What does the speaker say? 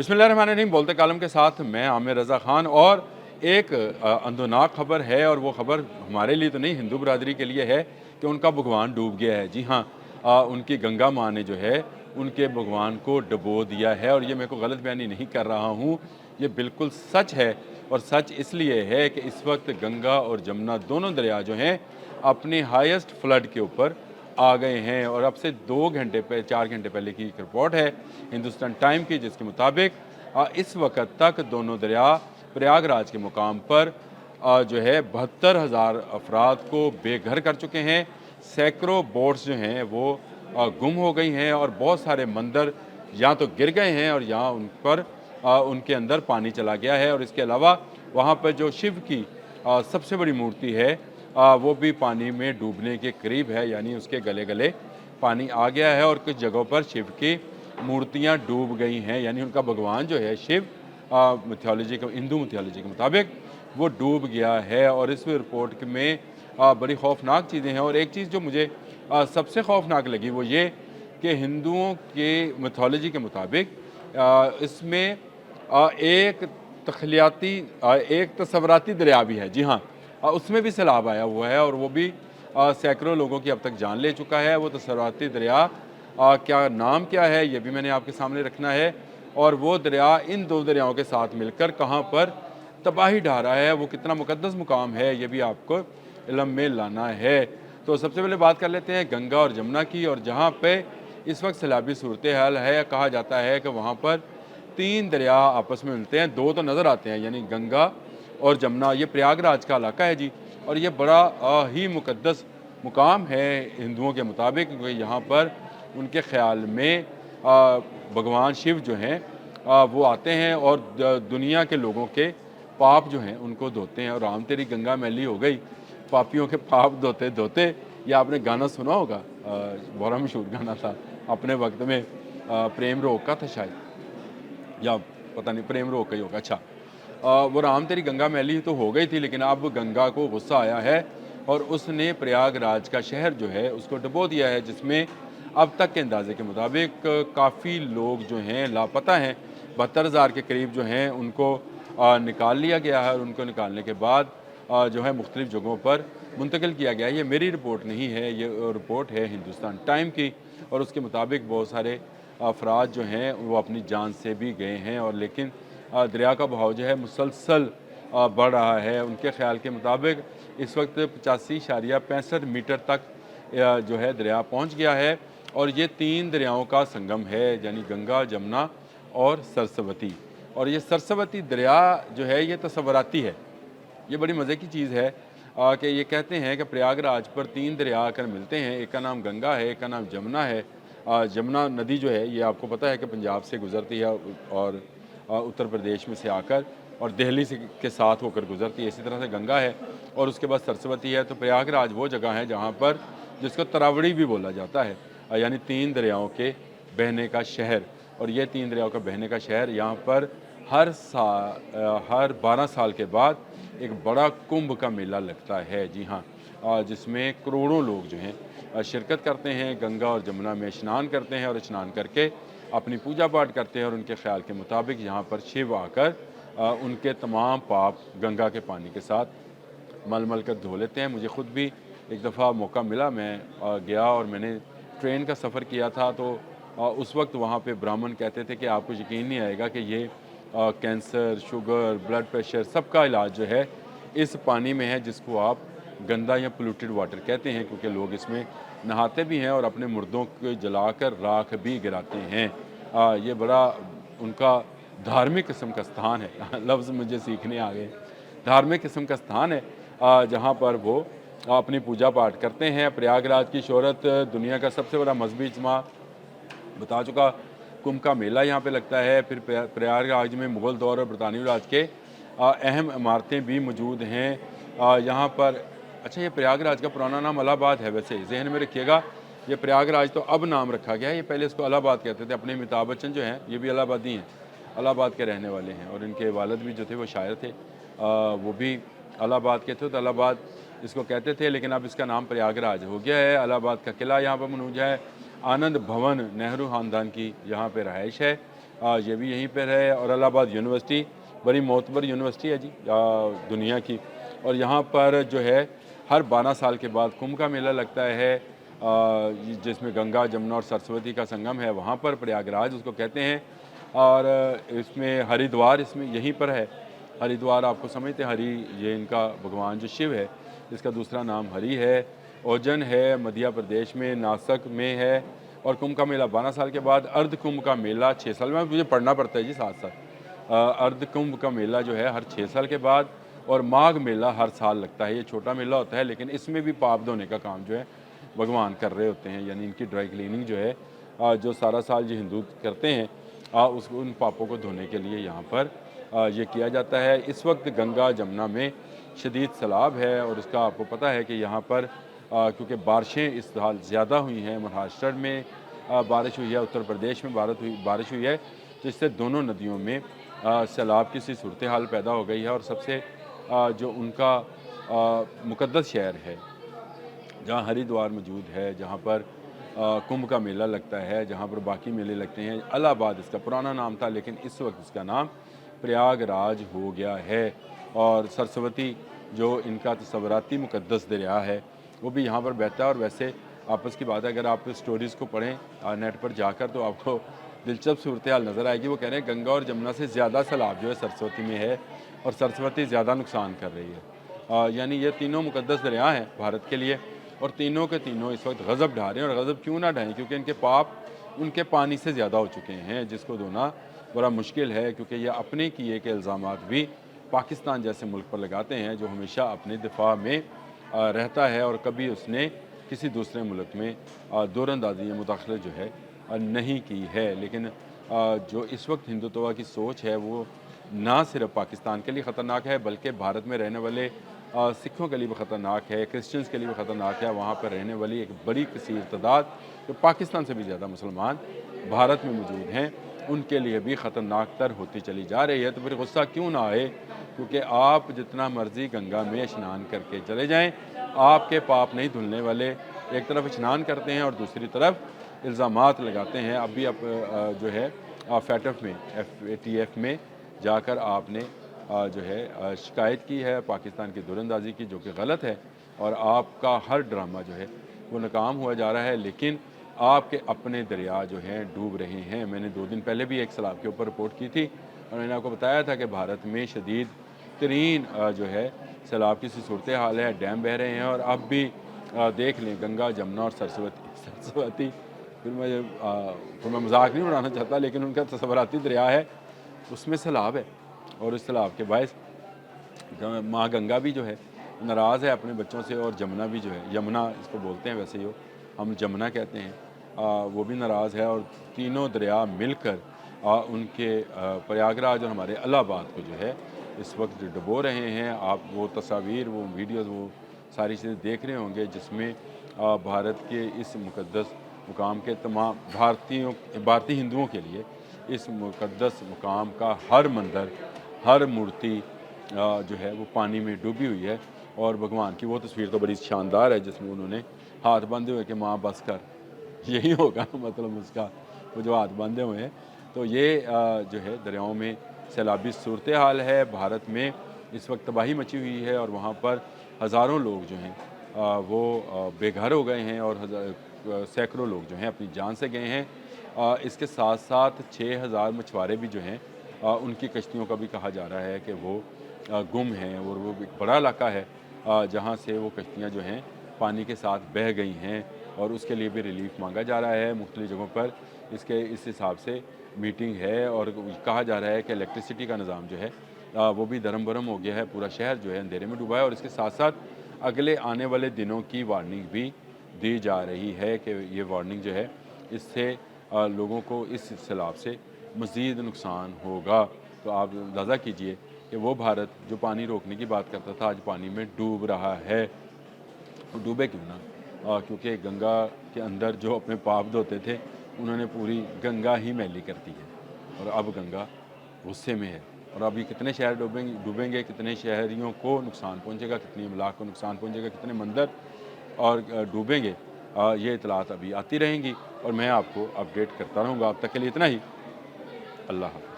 बिस्मिल्लाहिर्रहमानिर्रहीम। बोलते कालम के साथ मैं आमिर रज़ा ख़ान। और एक अंदोनाक खबर है, और वो खबर हमारे लिए तो नहीं, हिंदू बरदरी के लिए है कि उनका भगवान डूब गया है। जी हाँ, उनकी गंगा माँ ने जो है उनके भगवान को डुबो दिया है। और ये मैं कोई गलत बयानी नहीं कर रहा हूँ, ये बिल्कुल सच है। और सच इसलिए है कि इस वक्त गंगा और जमुना दोनों दरिया जो हैं अपनी हाईएस्ट फ्लड के ऊपर आ गए हैं। और अब से 2 घंटे पे 4 घंटे पहले की एक रिपोर्ट है हिंदुस्तान टाइम की, जिसके मुताबिक इस वक्त तक दोनों दरिया प्रयागराज के मुकाम पर जो है 72,000 अफराद को बेघर कर चुके हैं। सैकड़ों बोट्स जो हैं वो गुम हो गई हैं, और बहुत सारे मंदिर या तो गिर गए हैं और या उन पर उनके अंदर पानी चला गया है। और इसके अलावा वहाँ पर जो शिव की सबसे बड़ी मूर्ति है वो भी पानी में डूबने के करीब है, यानी उसके गले गले पानी आ गया है। और कुछ जगहों पर शिव की मूर्तियाँ डूब गई हैं, यानी उनका भगवान जो है शिव मिथोलॉजी के, हिंदू मिथोलॉजी के मुताबिक वो डूब गया है। और इस रिपोर्ट में बड़ी खौफनाक चीज़ें हैं। और एक चीज़ जो मुझे सबसे खौफनाक लगी वो ये कि हिंदुओं के मिथोलॉजी के मुताबिक इसमें एक तखलियाती एक तसव्वुराती दरिया भी है। जी हाँ, उसमें भी सैलाब आया हुआ है, और वो भी सैकड़ों लोगों की अब तक जान ले चुका है। वो तसव्वुराती दरिया क्या नाम क्या है ये भी मैंने आपके सामने रखना है। और वो दरिया इन दो दरियाओं के साथ मिलकर कहाँ पर तबाही ढा रहा है, वो कितना मुकद्दस मुकाम है, ये भी आपको इल्म में लाना है। तो सबसे पहले बात कर लेते हैं गंगा और जमुना की। और जहाँ पे इस वक्त सैलाबी सूरत हाल है, कहा जाता है कि वहाँ पर 3 दरिया आपस में मिलते हैं, 2 तो नज़र आते हैं, यानी गंगा और जमुना। ये प्रयागराज का इलाका है जी, और ये बड़ा ही मुकद्दस मुकाम है हिंदुओं के मुताबिक, क्योंकि यहाँ पर उनके ख़्याल में भगवान शिव जो हैं वो आते हैं और दुनिया के लोगों के पाप जो हैं उनको धोते हैं। और राम तेरी गंगा मैली हो गई, पापियों के पाप धोते धोते। ये आपने गाना सुना होगा, बड़ा मशहूर गाना था अपने वक्त में, प्रेम रोग का था शायद, या पता नहीं, प्रेम रोग का ही होगा। अच्छा, वो राम तेरी गंगा मैली तो हो गई थी, लेकिन अब गंगा को गुस्सा आया है और उसने प्रयागराज का शहर जो है उसको डुबो दिया है, जिसमें अब तक के अंदाजे के मुताबिक काफ़ी लोग जो हैं लापता हैं। 72,000 के करीब जो हैं उनको निकाल लिया गया है, और उनको निकालने के बाद जो है मुख्तलिफ़ जगहों पर मुंतकिल किया गया है। ये मेरी रिपोर्ट नहीं है, ये रिपोर्ट है हिंदुस्तान टाइम की। और उसके मुताबिक बहुत सारे अफराद जो हैं वो अपनी जान से भी गए हैं। और लेकिन दरिया का बहाव जो है मुसलसल बढ़ रहा है। उनके ख्याल के मुताबिक इस वक्त 85.65 मीटर तक जो है दरिया पहुंच गया है। और ये 3 दरियाओं का संगम है, यानी गंगा, जमुना और सरस्वती। और ये सरस्वती दरिया जो है ये तसव्वुराती है। ये बड़ी मज़े की चीज़ है कि ये कहते हैं कि प्रयागराज पर 3 दरिया आकर मिलते हैं, एक का नाम गंगा है, एक का नाम जमुना है। जमुना नदी जो है ये आपको पता है कि पंजाब से गुज़रती है, और उत्तर प्रदेश में से आकर और दिल्ली से के साथ होकर गुज़रती है। इसी तरह से गंगा है, और उसके बाद सरस्वती है। तो प्रयागराज वो जगह है जहाँ पर, जिसको तरावड़ी भी बोला जाता है, यानी 3 दरियाओं के बहने का शहर। और ये 3 दरियाओं का बहने का शहर, यहाँ पर हर 12 साल के बाद एक बड़ा कुंभ का मेला लगता है। जी हाँ, जिसमें करोड़ों लोग जो हैं शिरकत करते हैं, गंगा और जमुना में स्नान करते हैं, और स्नान करके अपनी पूजा पाठ करते हैं। और उनके ख्याल के मुताबिक यहाँ पर शिव आकर उनके तमाम पाप गंगा के पानी के साथ मल मल कर धो लेते हैं। मुझे ख़ुद भी एक दफ़ा मौका मिला, मैं गया और मैंने ट्रेन का सफ़र किया था। तो उस वक्त वहाँ पे ब्राह्मण कहते थे कि आपको यकीन नहीं आएगा कि ये कैंसर, शुगर, ब्लड प्रेशर सबका इलाज जो है इस पानी में है, जिसको आप गंदा या पोल्यूटेड वाटर कहते हैं, क्योंकि लोग इसमें नहाते भी हैं और अपने मुर्दों को जलाकर राख भी गिराते हैं। ये बड़ा उनका धार्मिक किस्म का स्थान है लफ्ज़ मुझे सीखने आ गए। धार्मिक किस्म का स्थान है जहाँ पर वो अपनी पूजा पाठ करते हैं। प्रयागराज की शोहरत दुनिया का सबसे बड़ा मजहबी इज्मा बता चुका। कुंभ का मेला यहाँ पे लगता है। फिर प्रयागराज में मुग़ल दौर और बरतानवी राज के अहम इमारतें भी मौजूद हैं यहाँ पर। अच्छा, ये प्रयागराज का पुराना नाम इलाहाबाद है, वैसे जहन में रखिएगा। ये प्रयागराज तो अब नाम रखा गया है, ये पहले इसको इलाहाबाद कहते थे। अपने अमिताभ बच्चन जो हैं ये भी इलाहाबादी हैं, इलाहाबाद के रहने वाले हैं। और इनके वालिद भी जो थे वो शायर थे, वो भी इलाहाबाद के थे, तो इलाहाबाद इसको कहते थे। लेकिन अब इसका नाम प्रयागराज हो गया है। इलाहाबाद का किला यहाँ पर मौजूद है। आनंद भवन नेहरू ख़ानदान की यहाँ पे रहाइश है। ये भी यहीं पर है। और इलाहाबाद यूनिवर्सिटी बड़ी मोतबर यूनिवर्सिटी है जी दुनिया की। और यहाँ पर जो है हर 12 साल के बाद कुंभ का मेला लगता है, जिसमें गंगा, जमुना और सरस्वती का संगम है। वहाँ पर प्रयागराज उसको कहते हैं। और इसमें हरिद्वार इसमें यहीं पर है। हरिद्वार आपको समझते हैं, हरि ये इनका भगवान जो शिव है, इसका दूसरा नाम हरि है। ओजन है मध्य प्रदेश में, नासिक में है। और कुंभ का मेला 12 साल के बाद, अर्ध कुंभ का मेला 6 साल में, मुझे पढ़ना पड़ता है जी साथ साथ। अर्ध कुंभ का मेला जो है हर 6 साल के बाद, और माघ मेला हर साल लगता है। ये छोटा मेला होता है, लेकिन इसमें भी पाप धोने का काम जो है भगवान कर रहे होते हैं, यानी इनकी ड्राई क्लीनिंग जो है जो सारा साल जो हिंदू करते हैं उस उन पापों को धोने के लिए यहाँ पर ये किया जाता है। इस वक्त गंगा जमुना में शदीद सैलाब है, और इसका आपको पता है कि यहाँ पर क्योंकि बारिशें इस साल ज़्यादा हुई हैं। महाराष्ट्र में बारिश हुई है, उत्तर प्रदेश में बारिश हुई है, तो इससे दोनों नदियों में सैलाब की सी सूरत हाल पैदा हो गई है। और सबसे जो उनका मुक़द्दस शहर है, जहाँ हरिद्वार मौजूद है, जहाँ पर कुंभ का मेला लगता है, जहाँ पर बाकी मेले लगते हैं, इलाहाबाद इसका पुराना नाम था, लेकिन इस वक्त इसका नाम प्रयागराज हो गया है। और सरस्वती जो इनका तसव्वुराती मुक़द्दस दरिया है, वो भी यहाँ पर बहता है। और वैसे आपस की बात है, अगर आप स्टोरीज़ को पढ़ें नेट पर जाकर, तो आपको दिलचस्प सूरत हाल नज़र आएगी। वो कह रहे हैं गंगा और जमुना से ज़्यादा सैलाब जो है सरस्वती में है, और सरस्वती ज़्यादा नुकसान कर रही है। यानी ये तीनों मुक़द्दस दरिया हैं भारत के लिए, और तीनों के तीनों इस वक्त गज़ब ढा रहे हैं। और गज़ब क्यों ना ढाएँ, क्योंकि इनके पाप उनके पानी से ज़्यादा हो चुके हैं, जिसको धोना बड़ा मुश्किल है। क्योंकि ये अपने किए के इल्ज़ामात भी पाकिस्तान जैसे मुल्क पर लगाते हैं, जो हमेशा अपने दिफा में रहता है, और कभी उसने किसी दूसरे मुल्क में दौरंदाजी या मुदाखलत जो है नहीं की है। लेकिन जो इस वक्त हिंदुत्व की सोच है, वो ना सिर्फ पाकिस्तान के लिए ख़तरनाक है, बल्कि भारत में रहने वाले सिखों के लिए भी ख़तरनाक है, क्रिश्चियंस के लिए भी ख़तरनाक है। वहाँ पर रहने वाली एक बड़ी कसीर तादाद, जो पाकिस्तान से भी ज़्यादा मुसलमान भारत में मौजूद हैं, उनके लिए भी ख़तरनाक तर होती चली जा रही है। तो फिर गुस्सा क्यों ना आए, क्योंकि आप जितना मर्ज़ी गंगा में स्नान करके चले जाएँ, आपके पाप नहीं धुलने वाले। एक तरफ स्नान करते हैं और दूसरी तरफ इल्ज़ामात लगाते हैं। अभी आप जो है फैटफ में FATF में जाकर आपने जो है शिकायत की है पाकिस्तान की दूरंदाजी की, जो कि गलत है। और आपका हर ड्रामा जो है वो नाकाम हुआ जा रहा है, लेकिन आपके अपने दरिया जो हैं डूब रहे हैं। मैंने 2 दिन पहले भी एक सैलाब के ऊपर रिपोर्ट की थी, और मैंने आपको बताया था कि भारत में शदीद तरीन जो है सैलाब की सी सूरत हाल है, डैम बह रहे हैं। और अब भी देख लें गंगा, जमुना और सरस्वती फिर मैं मजाक नहीं उड़ाना चाहता, लेकिन उनका तसव्वुराती दरिया है, उसमें सैलाब है। और इस सैलाब के बायस माँ गंगा भी जो है नाराज़ है अपने बच्चों से, और जमुना भी जो है, यमुना इसको बोलते हैं वैसे ही, हम जमुना कहते हैं, वो भी नाराज़ है। और तीनों दरिया मिलकर उनके प्रयागराज और हमारे इलाहाबाद को जो है इस वक्त डुबो रहे हैं। आप वो तस्वीर, वो वीडियोज़, वो सारी चीज़ें देख रहे होंगे, जिसमें भारत के इस मुक़द्दस मुकाम के तमाम भारतीय हिंदुओं के लिए इस मुक़द्दस मुकाम का हर मंदिर, हर मूर्ति जो है वो पानी में डूबी हुई है। और भगवान की वो तस्वीर तो बड़ी शानदार है, जिसमें उन्होंने हाथ बांधे हुए कि माँ बस कर, यही होगा मतलब उसका, वो जो हाथ बांधे हुए हैं। तो ये जो है दरियाओं में सैलाबी सूरत हाल है। भारत में इस वक्त तबाही मची हुई है, और वहाँ पर हज़ारों लोग जो हैं वो बेघर हो गए हैं, और सैकड़ों लोग जो हैं अपनी जान से गए हैं। इसके साथ साथ 6000 मछुआरे भी जो हैं उनकी कश्तियों का भी कहा जा रहा है कि वो गुम हैं। और वो एक बड़ा इलाका है जहाँ से वो कश्तियाँ जो हैं पानी के साथ बह गई हैं, और उसके लिए भी रिलीफ मांगा जा रहा है मुख्तलिफ जगहों पर। इस हिसाब से मीटिंग है, और कहा जा रहा है कि इलेक्ट्रिसिटी का निज़ाम जो है वो भी दरम बरम हो गया है। पूरा शहर जो है अंधेरे में डूबा है, और इसके साथ साथ अगले आने वाले दिनों की वार्निंग भी दी जा रही है कि ये वार्निंग जो है, इससे लोगों को इस सैलाब से मज़ीद नुकसान होगा। तो आप अंदाज़ा कीजिए कि वो भारत जो पानी रोकने की बात करता था, आज पानी में डूब रहा है। तो डूबे क्यों ना, क्योंकि गंगा के अंदर जो अपने पाप धोते थे, उन्होंने पूरी गंगा ही मैली कर दी है, और अब गंगा गुस्से में है। और अभी कितने शहर डूबेंगे, कितने शहरियों को नुकसान पहुंचेगा, कितनी अमलाक को नुकसान पहुंचेगा, कितने मंदिर और डूबेंगे, ये इतलात अभी आती रहेंगी, और मैं आपको अपडेट करता रहूँगा। अब तक के लिए इतना ही। अल्लाह हाफ़िज़।